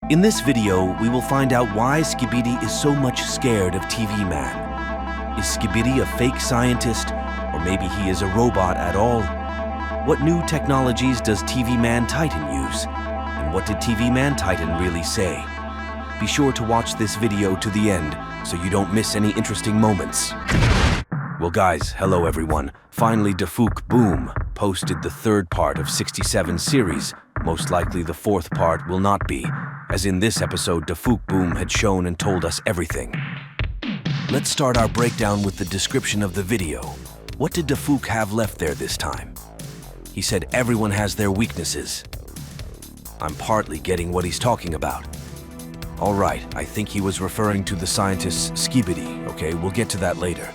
In this video, we will find out why Skibidi is so much scared of tvmen. Is Skibidi a fake scientist, or maybe he is a robot at all? What new technologies does tvmen Titan use? And what did tvmen Titan really say? Be sure to watch this video to the end so you don't miss any interesting moments. Well guys, hello everyone. Finally dafuqboom posted the third part of 67 series. Most likely the fourth part will not be, as in this episode dafuqboom had shown and told us everything. Let's start our breakdown with the description of the video. What did Dafuq have left there this time? He said everyone has their weaknesses. I'm partly getting what he's talking about. Alright, I think he was referring to the scientist Skibidi, okay? We'll get to that later.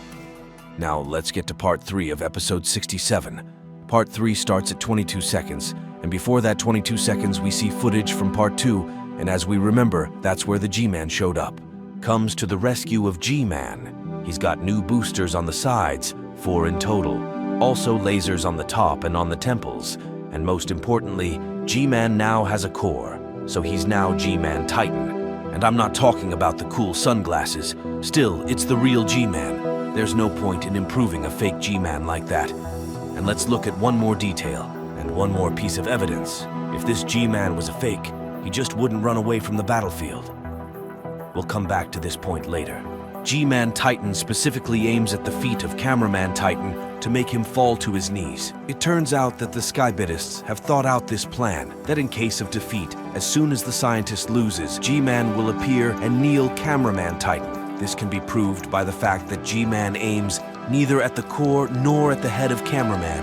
Now let's get to part 3 of episode 67. Part 3 starts at 22 seconds, and before that 22 seconds we see footage from part 2, and as we remember, that's where the G-Man showed up. Comes to the rescue of G-Man. He's got new boosters on the sides, 4 in total. Also lasers on the top and on the temples. And most importantly, G-Man now has a core, so he's now G-Man Titan. And I'm not talking about the cool sunglasses. Still, it's the real G-Man. There's no point in improving a fake G-Man like that. And let's look at one more detail, and one more piece of evidence. If this G-Man was a fake, he just wouldn't run away from the battlefield. We'll come back to this point later. G-Man Titan specifically aims at the feet of cameraman Titan to make him fall to his knees. It turns out that the Skibidists have thought out this plan, that in case of defeat, as soon as the scientist loses, G-Man will appear and kneel cameraman Titan. This can be proved by the fact that G-Man aims neither at the core nor at the head of cameraman,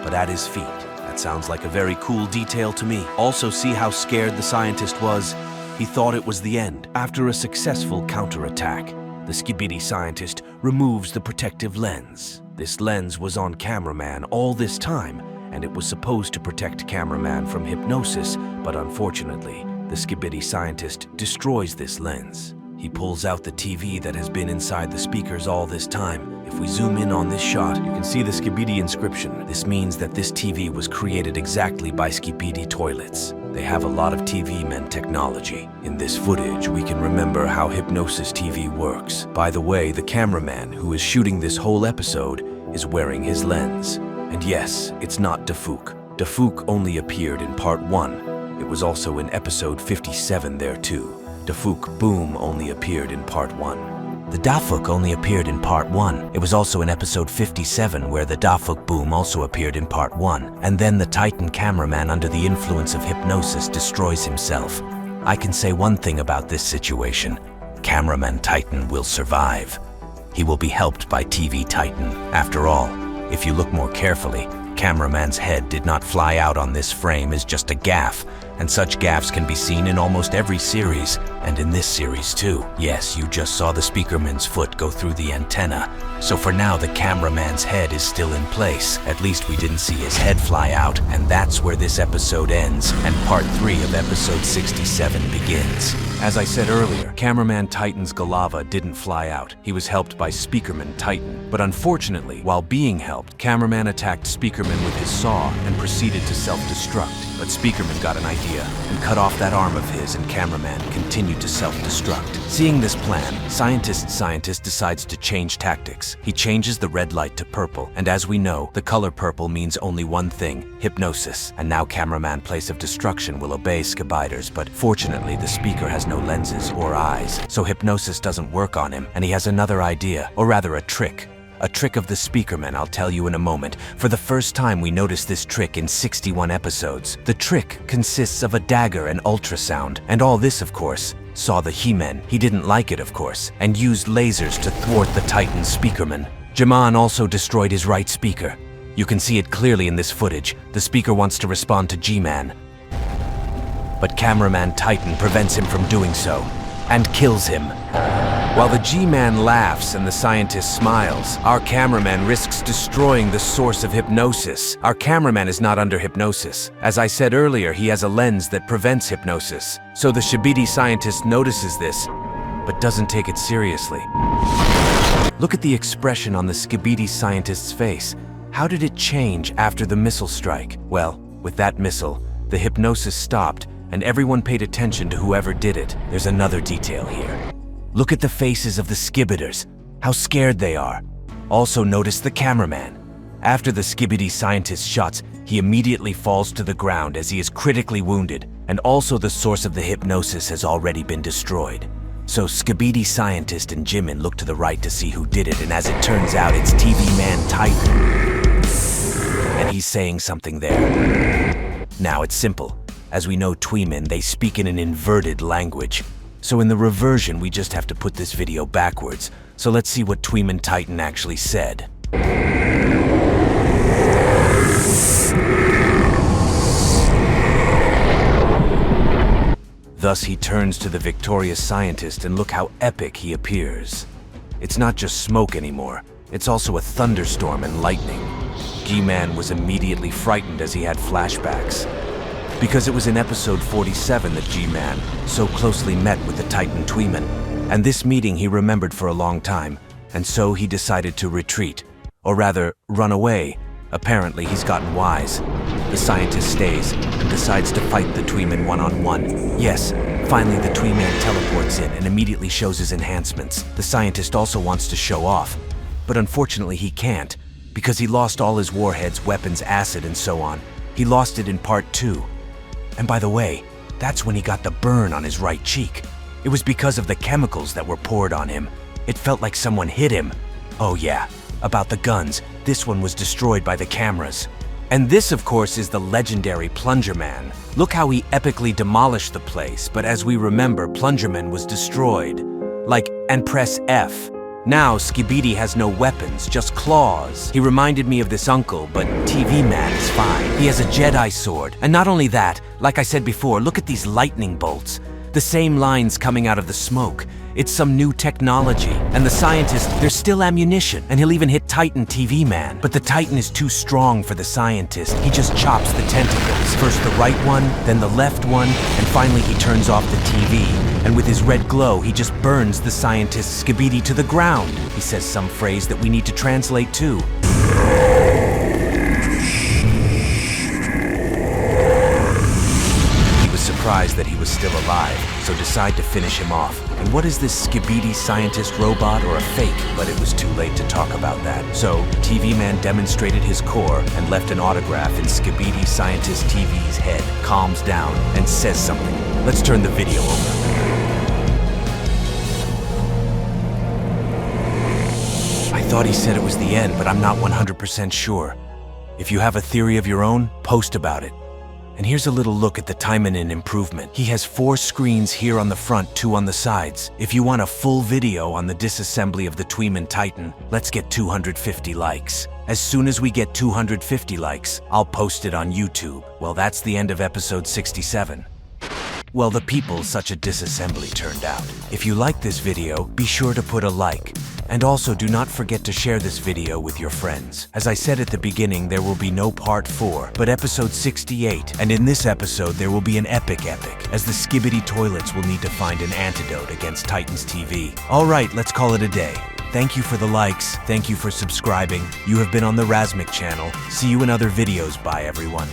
but at his feet. That sounds like a very cool detail to me. Also, see how scared the scientist was? He thought it was the end. After a successful counterattack, the Skibidi scientist removes the protective lens. This lens was on cameraman all this time, and it was supposed to protect cameraman from hypnosis, but unfortunately, the Skibidi scientist destroys this lens. He pulls out the TV that has been inside the speakers all this time. If we zoom in on this shot, you can see the Skibidi inscription. This means that this TV was created exactly by Skibidi Toilets. They have a lot of tvmen technology. In this footage, we can remember how hypnosis TV works. By the way, the cameraman who is shooting this whole episode is wearing his lens. And yes, it's not Dafuq. Dafuq only appeared in part 1. It was also in episode 57 there too. dafuqboom only appeared in part 1. The Dafuq only appeared in part 1. It was also in episode 57 where the dafuqboom also appeared in part 1. And then the Titan cameraman under the influence of hypnosis destroys himself. I can say one thing about this situation. Cameraman Titan will survive. He will be helped by TV Titan. After all, if you look more carefully, cameraman's head did not fly out on this frame as just a gaffe. And such gaffes can be seen in almost every series, and in this series too. Yes, you just saw the speakerman's foot go through the antenna. So for now, the cameraman's head is still in place. At least we didn't see his head fly out, and that's where this episode ends, and part 3 of episode 67 begins. As I said earlier, cameraman Titan's Galava didn't fly out. He was helped by speakerman Titan. But unfortunately, while being helped, cameraman attacked speakerman with his saw and proceeded to self-destruct. But speakerman got an idea and cut off that arm of his, and cameraman continued to self-destruct. Seeing this plan, scientist decides to change tactics. He changes the red light to purple, and as we know, the color purple means only one thing, hypnosis. And now cameraman place of destruction will obey Skibiders, but fortunately the speaker has no lenses or eyes, so hypnosis doesn't work on him, and he has another idea, or rather a trick. A trick of the speakerman, I'll tell you in a moment. For the first time we notice this trick in 61 episodes. The trick consists of a dagger and ultrasound, and all this of course saw the He-Men. He didn't like it of course, and used lasers to thwart the Titan speakerman. Jaman also destroyed his right speaker. You can see it clearly in this footage. The speaker wants to respond to G-Man, but cameraman Titan prevents him from doing so, and kills him. While the G-Man laughs and the scientist smiles, our cameraman risks destroying the source of hypnosis. Our cameraman is not under hypnosis. As I said earlier, he has a lens that prevents hypnosis. So the Skibidi scientist notices this, but doesn't take it seriously. Look at the expression on the Skibidi scientist's face. How did it change after the missile strike? Well, with that missile, the hypnosis stopped, and everyone paid attention to whoever did it. There's another detail here. Look at the faces of the Skibiders, how scared they are. Also notice the cameraman. After the Skibidi scientist shots, he immediately falls to the ground as he is critically wounded, and also the source of the hypnosis has already been destroyed. So Skibidi scientist and Jimin look to the right to see who did it, and as it turns out, it's tvmen Titan. And he's saying something there. Now it's simple. As we know tvmen, they speak in an inverted language. So in the reversion, we just have to put this video backwards. So let's see what tvmen Titan actually said. Thus he turns to the victorious scientist, and look how epic he appears. It's not just smoke anymore, it's also a thunderstorm and lightning. G-Man was immediately frightened as he had flashbacks. Because it was in episode 47 that G-Man so closely met with the Titan tvmen, and this meeting he remembered for a long time, and so he decided to retreat, or rather, run away. Apparently he's gotten wise. The scientist stays and decides to fight the tvmen one-on-one. Yes, finally the tvmen teleports in and immediately shows his enhancements. The scientist also wants to show off, but unfortunately he can't, because he lost all his warheads, weapons, acid, and so on. He lost it in part 2. And by the way, that's when he got the burn on his right cheek. It was because of the chemicals that were poured on him. It felt like someone hit him. Oh yeah, about the guns, this one was destroyed by the cameras. And this, of course, is the legendary Plunger Man. Look how he epically demolished the place, but as we remember, Plunger Man was destroyed. And press F. Now, Skibidi has no weapons, just claws. He reminded me of this uncle, but tvmen is fine. He has a Jedi sword. And not only that, like I said before, look at these lightning bolts. The same lines coming out of the smoke. It's some new technology. And the scientist, there's still ammunition. And he'll even hit Titan tvmen. But the Titan is too strong for the scientist. He just chops the tentacles. First the right one, then the left one, and finally he turns off the TV. And with his red glow, he just burns the scientist Skibidi to the ground. He says some phrase that we need to translate too. Surprised that he was still alive, so decide to finish him off. And what is this Skibidi scientist robot or a fake? But it was too late to talk about that. So, tvmen demonstrated his core and left an autograph in Skibidi scientist TV's head, calms down, and says something. Let's turn the video over. I thought he said it was the end, but I'm not 100% sure. If you have a theory of your own, post about it. And here's a little look at the Taimanin improvement. He has 4 screens here on the front, 2 on the sides. If you want a full video on the disassembly of the tvmen Titan, let's get 250 likes. As soon as we get 250 likes, I'll post it on YouTube. Well, that's the end of episode 67. Well, the people such a disassembly turned out. If you like this video, be sure to put a like. And also do not forget to share this video with your friends. As I said at the beginning, there will be no part 4, but episode 68. And in this episode, there will be an epic, as the Skibidi Toilets will need to find an antidote against Titan's TV. Alright, let's call it a day. Thank you for the likes, thank you for subscribing. You have been on the Razmik channel. See you in other videos, bye everyone.